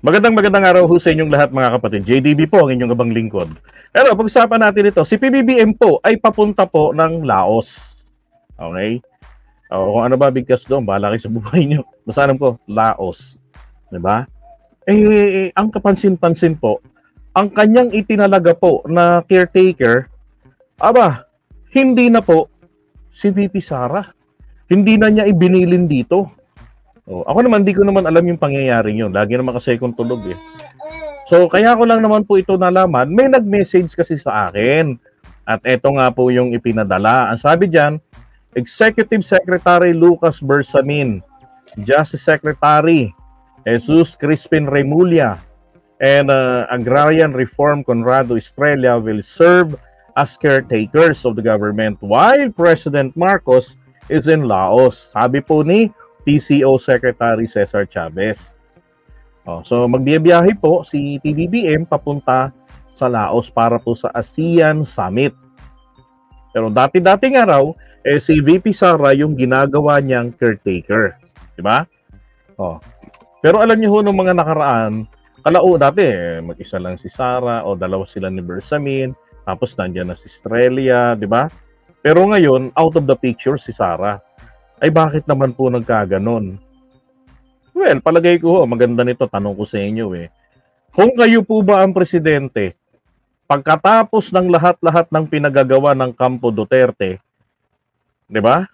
Magandang araw ho sa inyong lahat mga kapatid. JDB po ang inyong abang lingkod. Pero pag-usapan natin ito, si PBBM po ay papunta po ng Laos. Okay? Kung ano ba bigkas doon, bahala kayo sa buhay nyo. Masalam ko, Laos. Diba? Ang kapansin-pansin po, ang kanyang itinalaga po na caretaker, hindi na po si VP Sara. Hindi na niya ibinilin dito. Ako naman, di ko naman alam yung pangyayari yun. Lagi naman kasi akong tulog eh. So, kaya ko lang naman po ito nalaman. May nag-message kasi sa akin. At eto nga po yung ipinadala. Ang sabi dyan, Executive Secretary Lucas Bersamin, Justice Secretary Jesus Crispin Remulla, and Agrarian Reform Conrado Estrella will serve as caretakers of the government while President Marcos is in Laos. Sabi po ni PCO Secretary Cesar Chavez. So magbibiyahe po si PBBM papunta sa Laos para po sa ASEAN Summit. Pero dati-dati nga raw, si VP Sara yung ginagawa niyang caretaker. Diba? Pero alam niyo ho nung mga nakaraan, dati mag-isa lang si Sara o dalawa sila ni Bersamin, tapos nandiyan na si Estrella, diba? Pero ngayon, out of the picture si Sara. Ay bakit naman po nagkaganon? Well, palagay ko maganda nito, tanong ko sa inyo Kung kayo po ba ang presidente, pagkatapos ng lahat-lahat ng pinagagawa ng Kampo Duterte, di ba?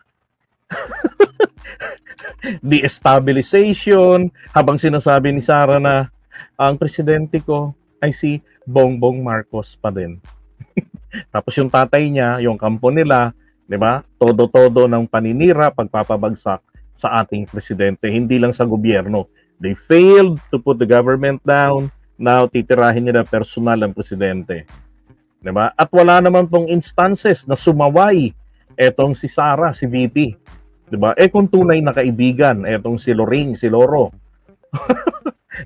Destabilization, habang sinasabi ni Sara na ang presidente ko ay si Bongbong Marcos pa din. Tapos yung tatay niya, yung kampo nila, di ba? Todo-todo ng paninira, pagpapabagsak sa ating presidente. Hindi lang sa gobyerno. They failed to put the government down. Now, titirahin nila personal ang presidente. Di ba? At wala naman pong instances na sumaway etong si Sara, si VP. Di ba? Kung tunay na kaibigan, etong si Loring, si Loro.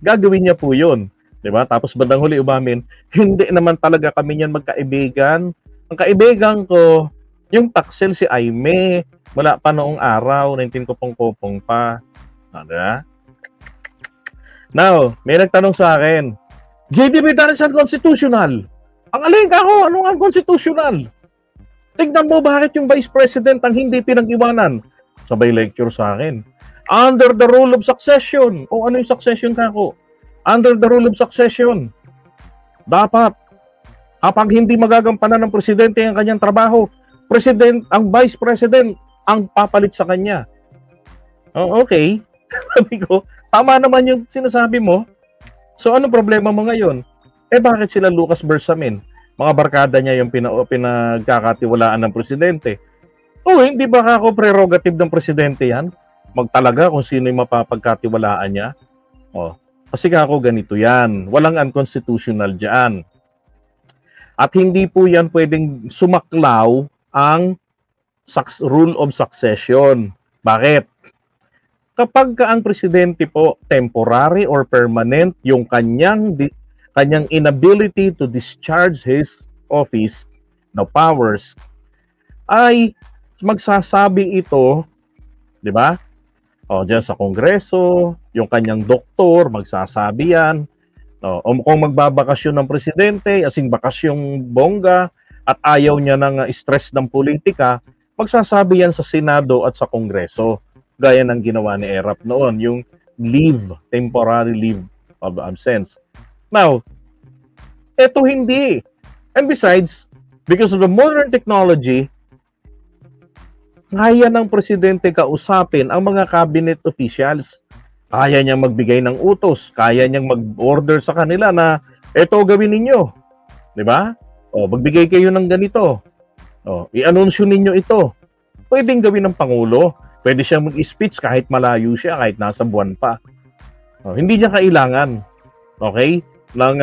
Gagawin niya po yun. Di ba? Tapos bandang huli umamin, hindi naman talaga kami niyan magkaibigan. Ang kaibigan ko, yung taksel si Aime, wala pa noong araw, 19 kopong-kopong pa. Diba? Now, may nagtanong sa akin, JDB, that is unconstitutional. Ang alin ka ko, anong unconstitutional? Tignan mo bakit yung Vice President ang hindi pinag-iwanan. Sabay lecture sa akin. Under the rule of succession. O ano yung succession ka ko? Under the rule of succession. Dapat, kapag hindi magagampanan ng presidente ang kanyang trabaho, ang Vice President ang papalit sa kanya. Okay. Sabi ko, tama naman yung sinasabi mo. So, anong problema mo ngayon? Bakit sila Lucas Bersamin? Mga barkada niya yung pinagkakatiwalaan ng presidente. Hindi ba ako prerogative ng presidente yan? Magtalaga kung sino yung mapapagkatiwalaan niya? Kasi ako ganito yan. Walang unconstitutional dyan. At hindi po yan pwedeng sumaklaw ang rule of succession. Bakit? Kapag ang presidente po temporary or permanent yung kanyang inability to discharge his office, powers, ay magsasabi ito, di ba? Diyan sa Kongreso, yung kanyang doktor, magsasabi yan. Kung magbabakasyon ng presidente, asing bakasyong bongga, at ayaw niya ng stress ng politika, magsasabi yan sa Senado at sa Kongreso. Gaya ng ginawa ni Erap noon, yung temporary leave of absence. Now, eto hindi. And besides, because of the modern technology, kaya ng presidente kausapin ang mga cabinet officials. Kaya niyang magbigay ng utos, kaya niyang mag-order sa kanila na eto gawin ninyo. Di ba? Magbigay kayo ng ganito. I-anunsyo ninyo ito. Pwedeng gawin ng Pangulo. Pwede siya mag-speech kahit malayo siya, kahit nasa buwan pa. Hindi niya kailangan. Okay? Ng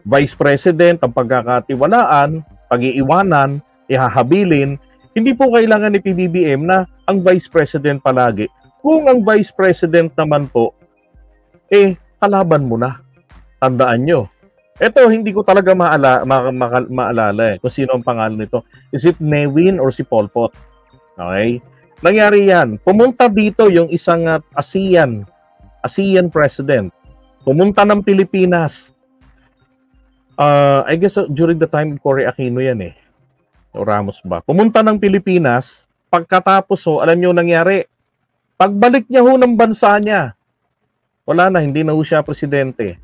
Vice President, ang pagkakatiwalaan, pag-iiwanan, ihahabilin. Hindi po kailangan ni PBBM na ang Vice President palagi. Kung ang Vice President naman po, kalaban mo na. Tandaan nyo. Ito, hindi ko talaga maalala kung sino ang pangalan nito. Is it Newin or si Pol Pot? Okay? Nangyari yan. Pumunta dito yung isang ASEAN president. Pumunta ng Pilipinas. I guess during the time of Cory Aquino yan eh. O Ramos ba? Pumunta ng Pilipinas, pagkatapos alam niyo nangyari. Pagbalik niya ng bansa niya, wala na, hindi na siya presidente.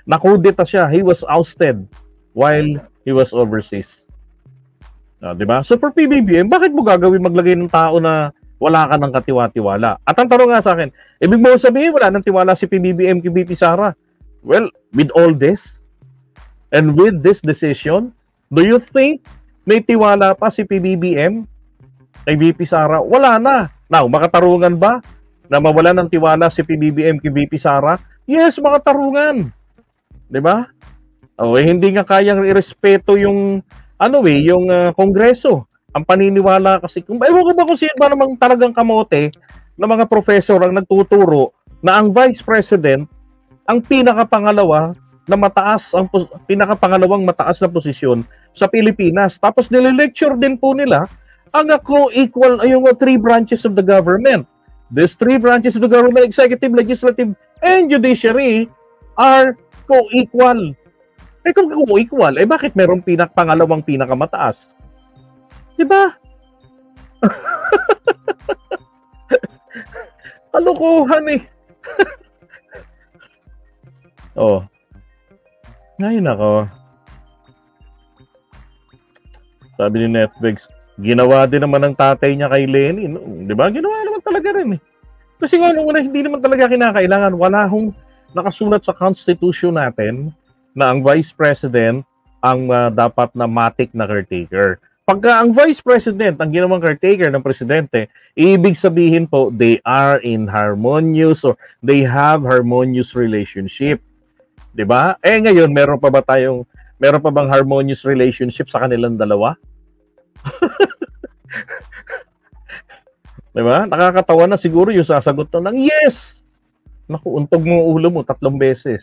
Nakudeta siya. He was ousted while he was overseas. Diba? So for PBBM, bakit mo gagawin maglagay ng tao na wala ka ng katiwa-tiwala? At ang tanong nga sa akin, ibig mo sabihin wala ng tiwala si PBBM kay VP Sara? Well, with all this, and with this decision, do you think may tiwala pa si PBBM kay VP Sara? Wala na. Now, makatarungan ba na mawala ng tiwala si PBBM kay VP Sara? Yes, makatarungan. 'Di ba? Hindi nga kayang irespeto yung yung Kongreso. Ang paniniwala kasi, ewan ko ba kung sino ba namang talagang kamote na mga professor ang nagtuturo na ang Vice President ang pinakapangalawang mataas na posisyon sa Pilipinas. Tapos nile-lecture din po nila ang co-equal yung three branches of the government. These three branches of the government, executive, legislative, and judiciary are co-equal. Kung co-equal, bakit merong pangalawang pinakamataas? Diba? Kalokohan eh. Ngayon ako. Sabi ni Netflix, ginawa din naman ng tatay niya kay Lenny. No? Diba? Ginawa naman talaga rin eh. Kasi nga nung una, hindi naman talaga kinakailangan. Wala hong nakasulat sa Constitution natin na ang Vice President ang dapat na matik na caretaker. Pagka ang Vice President ang ginawang caretaker ng Presidente, ibig sabihin po, they are in harmonious or they have harmonious relationship. Diba? Ngayon, meron pa bang harmonious relationship sa kanilang dalawa? Diba? Nakakatawa na siguro yung sasagot na ng yes! Naku, untog mo ulo mo 3 beses.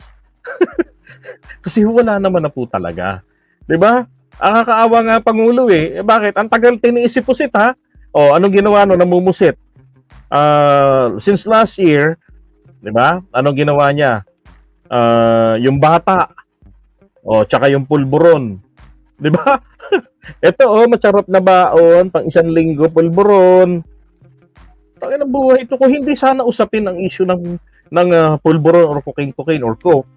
Kasi wala naman na po talaga. 'Di ba? Ang kakaawa nga Pangulo eh. Bakit? Ang tagal tiniisip-pusit ha? Anong ginawa namumusit? Since last year, 'di ba? Anong ginawa niya? Yung bata. Tsaka yung pulburon. 'Di ba? Ito macharap na baon, pang 1 linggo pulburon. Tangina ng buhay ito ko, hindi sana usapin ang issue ng pulburon or cocaine or coke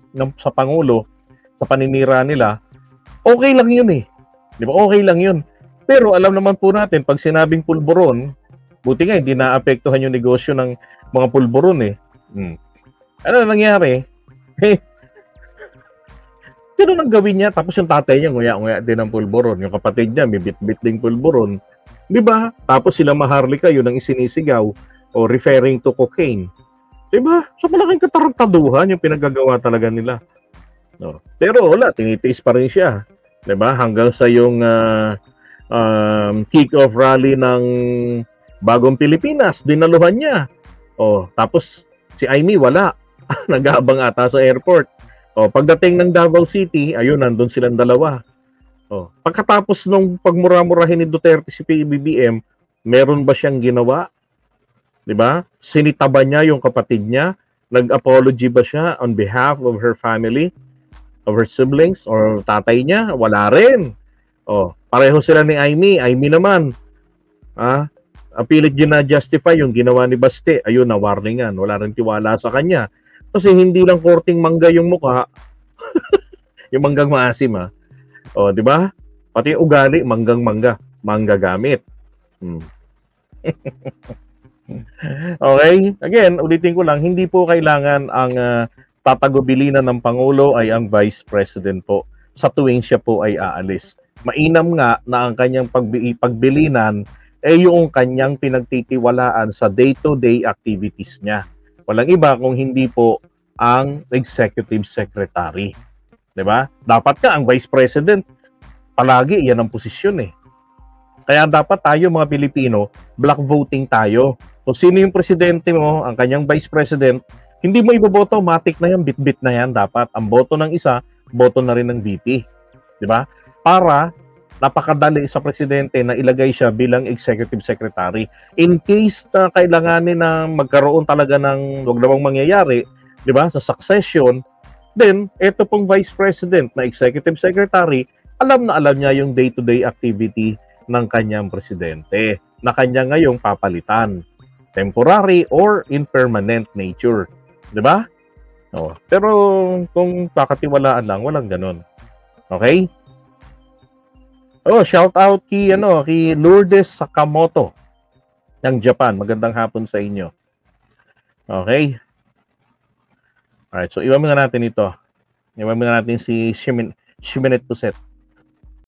sa Pangulo, sa paninira nila. Okay lang yun eh. Di ba? Okay lang yun. Pero alam naman po natin, pag sinabing pulburon, buti nga hindi naapektuhan yung negosyo ng mga pulburon eh. Ano nangyari? Ganun ang gawin niya, tapos yung tatay niya nguya-nguya din ng pulburon. Yung kapatid niya may bit-bit ding pulburon. Di ba? Tapos sila Maharlika yun ang isinisigaw o referring to cocaine. Diba? So malaking katarantaduhan yung pinagagawa talaga nila. Pero wala, tinitiis pa rin siya. Diba? Hanggang sa yung kick-off rally ng Bagong Pilipinas, dinaluhan niya. Tapos si Amy wala. Nag-aabang ata sa airport. Pagdating ng Davao City, ayun, nandun silang dalawa. Pagkatapos nung pagmura-murahin ni Duterte si PBBM, meron ba siyang ginawa? Diba? Sinita ba niya yung kapatid niya? Nag-apology ba siya on behalf of her family? Of her siblings? Or tatay niya? Wala rin. Pareho sila ni Amy. Amy naman. Pilit gina-justify yung ginawa ni Baste. Ayun, na-warningan. Wala rin tiwala sa kanya. Kasi hindi lang korting mangga yung mukha. Yung manggang maasim diba? Pati ugali, manggang-mangga. Mangga gamit. Okay? Again, ulitin ko lang, hindi po kailangan ang tatagubilinan ng Pangulo ay ang Vice President po sa tuwing siya po ay aalis. Mainam nga na ang kanyang pagbilinan ay yung kanyang pinagtitiwalaan sa day-to-day activities niya. Walang iba kung hindi po ang Executive Secretary. Diba? Dapat nga ang Vice President, palagi yan ang posisyon eh. Kaya dapat tayo mga Pilipino, block voting tayo. Kung sino yung presidente mo, ang kanyang vice president, hindi mo iboboto, matik na yan, bit-bit na yan dapat. Ang boto ng isa, boto na rin ng VP. Di ba? Para napakadali sa presidente na ilagay siya bilang executive secretary. In case na kailanganin na magkaroon talaga ng wag namang mangyayari, 'di ba, sa succession, then ito pong vice president na executive secretary, alam na alam niya yung day-to-day activity ng kanyang presidente na kanya ngayong papalitan. Temporary or in permanent nature. 'Di ba? Oh, pero kung kakatiwalaan lang, walang ganun. Okay? Oh, shout out kay Lourdes Sakamoto ng Japan. Magandang hapon sa inyo. Okay? Alright, so iwan muna natin ito. Iwan muna natin si Shimenet Puset.